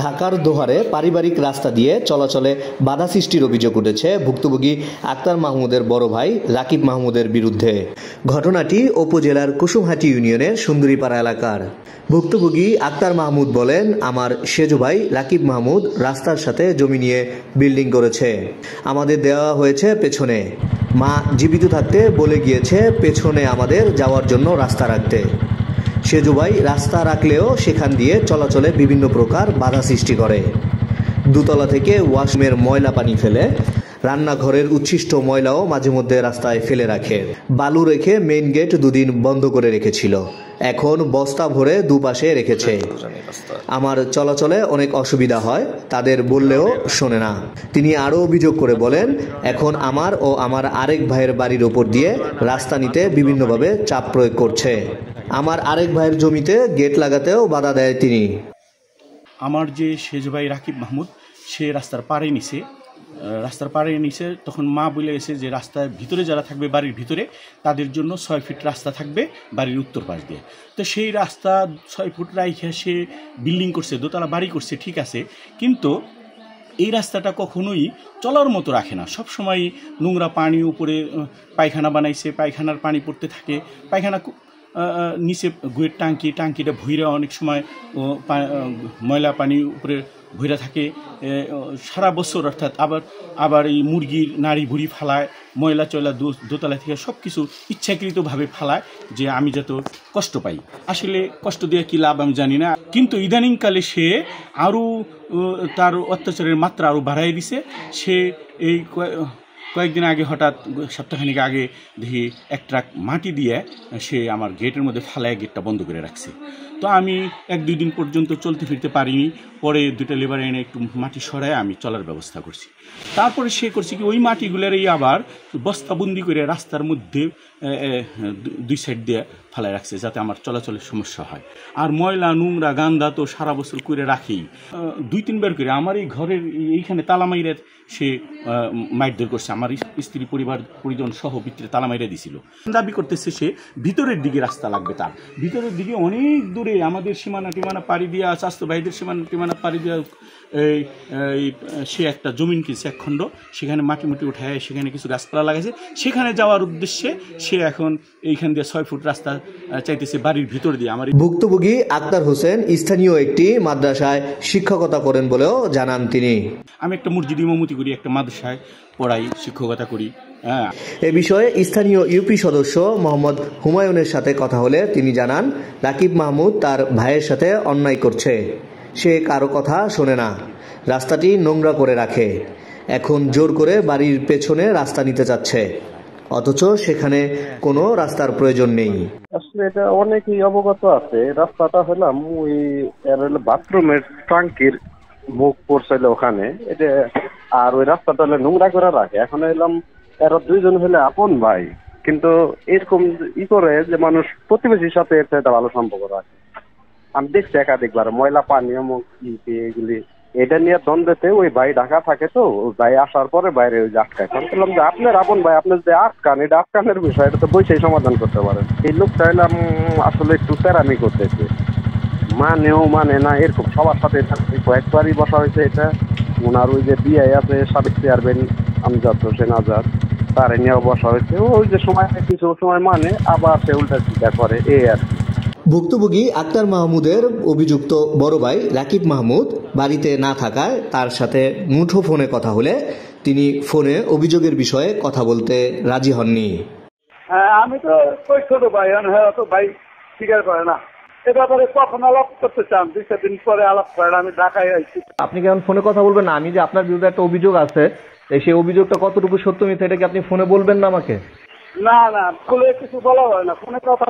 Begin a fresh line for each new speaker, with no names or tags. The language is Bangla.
ঢাকার দোহারে পারিবারিক রাস্তা দিয়ে চলাচলে বাধা সৃষ্টির অভিযোগ উঠেছে ভুক্তভোগী আক্তার মাহমুদের বড় ভাই রাকিব মাহমুদের বিরুদ্ধে। ঘটনাটি উপজেলার কুসুমহাটি ইউনিয়নের সুন্দরীপাড়া এলাকার। ভুক্তভোগী আক্তার মাহমুদ বলেন, আমার সেজো ভাই রাকিব মাহমুদ রাস্তার সাথে জমি নিয়ে বিল্ডিং করেছে, আমাদের দেওয়া হয়েছে পেছনে। মা জীবিত থাকতে বলে গিয়েছে পেছনে আমাদের যাওয়ার জন্য রাস্তা রাখতে। সেজো ভাই রাস্তা রাখলেও সেখান দিয়ে চলাচলে বিভিন্ন প্রকার বাধা সৃষ্টি করে। দুতলা থেকে ওয়াশরুমের ময়লা পানি ফেলে, রান্নাঘরের উচ্ছিষ্ট ময়লাও মাঝে মধ্যে রাস্তায় ফেলে রাখে। বালু রেখে মেইন গেট দুদিন বন্ধ করে রেখেছিল, এখন বস্তা ভরে দুপাশে রেখেছে। আমার চলাচলে অনেক অসুবিধা হয়, তাদের বললেও শোনে না। তিনি আরও অভিযোগ করে বলেন, এখন আমার ও আমার আরেক ভাইয়ের বাড়ির ওপর দিয়ে রাস্তা নিতে বিভিন্নভাবে চাপ প্রয়োগ করছে। আমার আরেক ভাইয়ের জমিতে গেট লাগাতেও বাধা দেয় তিনি।
আমার যে সেজ ভাই রাকিব মাহমুদ, সে রাস্তার পাড়ে নিচে তখন মা বলে গেছে যে রাস্তার ভিতরে যারা থাকবে, বাড়ির ভিতরে, তাদের জন্য 6 ফিট রাস্তা থাকবে বাড়ির উত্তর পাশ দিয়ে। তো সেই রাস্তা 6 ফুট রাইখে সে বিল্ডিং করছে, দোতলা বাড়ি করছে, ঠিক আছে, কিন্তু এই রাস্তাটা কখনোই চলার মতো রাখে না। সবসময় নোংরা পানি উপরে পায়খানা বানাইছে, পায়খানার পানি পড়তে থাকে, পায়খানা নিচে গুয়ের টাঙ্কিটা ভইরা অনেক সময় ময়লা পানি উপরে ভইরা থাকে সারা বছর। অর্থাৎ আবার এই মুরগির নাড়ি ভুড়ি ফালায়, ময়লা চয়লা দোতলা থেকে সব কিছু ইচ্ছাকৃতভাবে ফালায় যে আমি যত কষ্ট পাই। আসলে কষ্ট দিয়ে কী লাভ আমি জানি না, কিন্তু ইদানিংকালে সে আরও তার অত্যাচারের মাত্রা আরও বাড়াই দিছে। সে এই কয়েকদিন আগে, হঠাৎ সপ্তাহখানিক আগে দেখি এক ট্রাক মাটি দিয়ে সে আমার গেটের মধ্যে ফালায় গেটটা বন্ধ করে রাখছে। তো আমি 1-2 দিন পর্যন্ত চলতে ফিরতে পারিনি। পরে 2টা লেবার এনে একটু মাটি সরায় আমি চলার ব্যবস্থা করছি। তারপরে সে করছে কি, ওই মাটিগুলোরই আবার বস্তাবন্দি করে রাস্তার মধ্যে 2 সাইড দিয়ে ফালায় রাখছে, যাতে আমার চলাচলের সমস্যা হয়। আর ময়লা নোংরা গান্দা তো সারা বছর করে রাখেই, 2-3 বার করে আমার এই ঘরের এইখানে তালামাইরের সে মাইরধর করছে। আমার স্ত্রী পরিজন সহ ভিতরে তালামাইরে দিছিল। দাবি করতেছে সে ভিতরের দিকে রাস্তা লাগবে, তার ভিতরের দিকে অনেক দূরে আমাদের সীমানা টিমানা পাড়ি দিয়া, স্বাস্থ্য ভাইদের সীমানা পাড়ি দিয়া সে একটা জমিন কিনছে, 1 খণ্ড, সেখানে মাটি উঠায় সেখানে কিছু গাছপালা লাগাইছে। সেখানে যাওয়ার উদ্দেশ্যে সে এখন এইখান দিয়ে 6 ফুট রাস্তা চাইতেছে বাড়ির ভিতর দিয়ে। আমার
ভুক্তভোগী আক্তার হোসেন স্থানীয় একটি মাদ্রাসায় শিক্ষকতা করেন বলেও জানান তিনি।
আমি একটা মসজিদ ইমামতি করি, একটা মাদ্রাসায় পড়াই, শিক্ষকতা করি।
এ বিষয়ে স্থানীয় ইউপি সদস্য মোহাম্মদ হুমায়ুনের সাথে কথা হলে তিনি জানান, রাকিব মাহমুদ তার ভাইয়ের সাথে অন্যায় করছে, সে কারো কথা শোনে না, রাস্তাটি নোংরা করে রাখে, এখন জোর করে বাড়ির পেছনে রাস্তা নিতে চাচ্ছে, অথচ সেখানে কোনো রাস্তার প্রয়োজন নেই।
আসলে এটা অনেকেই অবগত আছে। রাস্তাটা হলাম ওই বাথরুমের ট্যাঙ্কির মুখ পড়ছিল ওখানে, এটা আর ওই রাস্তাটা হলে নোংরা করে রাখে। এখন এলাম এরা 2 জন হলে আপন ভাই, কিন্তু এরকম করে যে মানুষ প্রতিবেশীর সাথে একটা ভালো সম্পর্ক রাখে। আমি দেখছি একাধিকবার ময়লা পানি এগুলি, এটা নিয়ে দ্বন্দ্বতে ওই ভাই ঢাকা থাকে, তো ভাই আসার পরে বাইরে ওই যে আটকায়। বললাম যে আপনার আপন ভাই, আপনার যে আটকান, এটা আটকানের বিষয়, এটা তো বসেই সমাধান করতে পারেন। এই লোকটা এলাম আসলে একটু তেরামি করতেছে, মানে না, এরকম সবার সাথে কয়েকবারই বসা হয়েছে। এটা ওনার ওই যে বিয়ে আছে সাবেক চেয়ারম্যান আমজাদ হোসেন আজাদ, তারে নিয়েও বসা হয়েছে। ওই যে সময় কিছু সময় মানে আবার সে উল্টা চিন্তা করে, এই আর কি।
ভুক্তভোগী আক্তার মাহমুদের অভিযুক্ত বড় ভাই রাকিব মাহমুদ বাড়িতে না থাকায় তার সাথে মুঠো ফোনে কথা হলে তিনি ফোনে অভিযোগের বিষয়ে কথা বলতে রাজি হননি।
আমি তো ছোট ভাই, তো ভাই স্বীকার করে না। এ ব্যাপারে কখন আলাপ করতে চান? 2 দিন পরে আলাপ করেন, আমি ঢাকায় আইছি।
আপনি কেমন ফোনে কথা বলবেন না? আমি যে আপনার বিরুদ্ধে একটা অভিযোগ আছে, সেই অভিযোগটা কতটুকু সত্য মিথ্যা এটা কি আপনি ফোনে বলবেন না আমাকে?
না, ফোনে কিছু বলা হয় না, ফোনে কথা